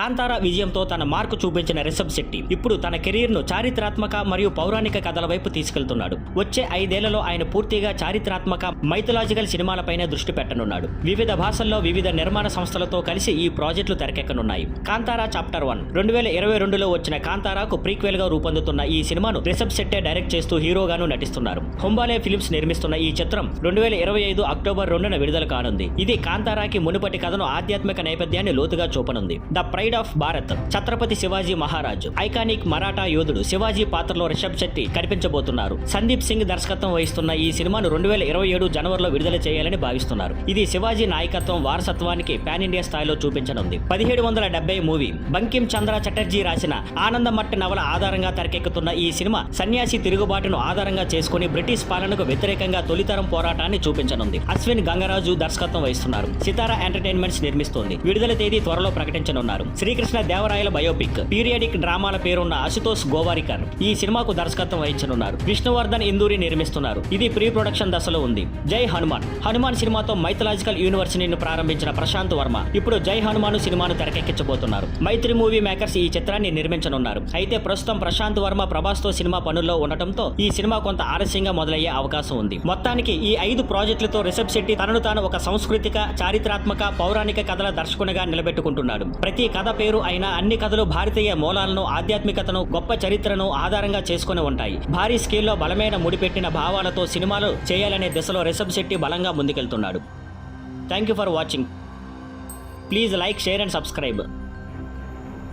కాంతారా విజయంతో తన మార్కు చూపించిన రిషబ్ శెట్టి ఇప్పుడు తన కెరీర్ ను చారిత్రాత్మక మరియు పౌరాణిక కథల వైపు తీసుకెళ్తున్నాడు. వచ్చే 5 ఏళ్లలో ఆయన పూర్తిగా చారిత్రాత్మక మైథలాజికల్ సినిమాలపైనే దృష్టి పెట్టనున్నాడు. వివిధ భాషల్లో వివిధ నిర్మాణ సంస్థలతో కలిసి ఈ ప్రాజెక్టులు తెరకెక్కనున్నాయి. కాంతారా చాప్టర్ 1 2022లో వచ్చిన కాంతారాకు ప్రీక్వెల్ గా రూపొందుతున్న ఈ సినిమాను రిషబ్ శెట్టే డైరెక్ట్ చేస్తూ హీరోగాను నటిస్తున్నారు. హొంబాలే ఫిల్మ్స్ నిర్మిస్తున్న ఈ చిత్రం 2025 అక్టోబర్ 2న విడుదల కానుంది. ఇది కాంతారాకి మునుపటి కథను ఆధ్యాత్మిక నేపథ్యాన్ని లోతుగా చూపనుంది. The pride of Bharat, Chhatrapati Shivaji Maharaj, iconic Maratha యోధుడు శివాజీ పాత్రలో రిషబ్ శెట్టి కనిపించబోతున్నారు. సందీప్ సింగ్ దర్శకత్వం వహిస్తున్న ఈ సినిమాను 2027 జనవరిలో విడుదల చేయాలని భావిస్తున్నారు. ఇది శివాజీ నాయకత్వం వారసత్వానికి పాన్ ఇండియా స్థాయిలో చూపించనుంది. 1770 మూవీ బంకిం చంద్ర చటర్జీ రాసిన ఆనందమట్టి నవల ఆధారంగా తెరకెక్కుతున్న ఈ సినిమా సన్యాసి తిరుగుబాటును ఆధారంగా చేసుకుని బ్రిటిష్ పాలనకు వ్యతిరేకంగా తొలితరం పోరాటాన్ని చూపించనుంది. అశ్విన్ గంగరాజు దర్శకత్వం వహిస్తున్నారు. సితారా ఎంటర్టైన్మెంట్స్ నిర్మిస్తోంది. విడుదల తేదీ త్వరలో ప్రకటించనున్నారు. శ్రీకృష్ణ దేవరాయల బయోపిక్ పీరియాడిక్ డ్రామాల పేరున్న అశుతోష్ గోవారికర్ ఈ సినిమాకు దర్శకత్వం వహించనున్నారు. విష్ణువర్ధన్ ఇందూరి నిర్మిస్తున్నారు. ఇది ప్రీ ప్రొడక్షన్ దశలో ఉంది. జై హనుమాన్ సినిమాతో మైథలాజికల్ యూనివర్సిటీని ప్రారంభించిన ప్రశాంత్ వర్మ ఇప్పుడు జై హనుమాన్ సినిమాను తెరకెక్కించబోతున్నారు. మైత్రి మూవీ మేకర్స్ ఈ చిత్రాన్ని నిర్మించనున్నారు. అయితే ప్రస్తుతం ప్రశాంత్ వర్మ ప్రభాస్ తో సినిమా పనుల్లో ఉండటంతో ఈ సినిమా కొంత ఆలస్యంగా మొదలయ్యే అవకాశం ఉంది. మొత్తానికి ఈ 5 ప్రాజెక్టులతో రిషబ్ శెట్టి తనను తాను ఒక సాంస్కృతిక, చారిత్రాత్మక, పౌరాణిక కథల దర్శకునిగా నిలబెట్టుకుంటున్నాడు. ప్రతి కథ పేరు అయినా అన్ని కథలు భారతీయ మూలాలను, ఆధ్యాత్మికతను, గొప్ప చరిత్రను ఆధారంగా చేసుకుని ఉంటాయి. భారీ స్కేల్లో బలమైన ముడిపెట్టిన భావాలతో సినిమాలు చేయాలనే దిశలో రిషబ్ శెట్టి బలంగా ముందుకెళ్తున్నాడు. Thank you for watching. Please like, share and subscribe.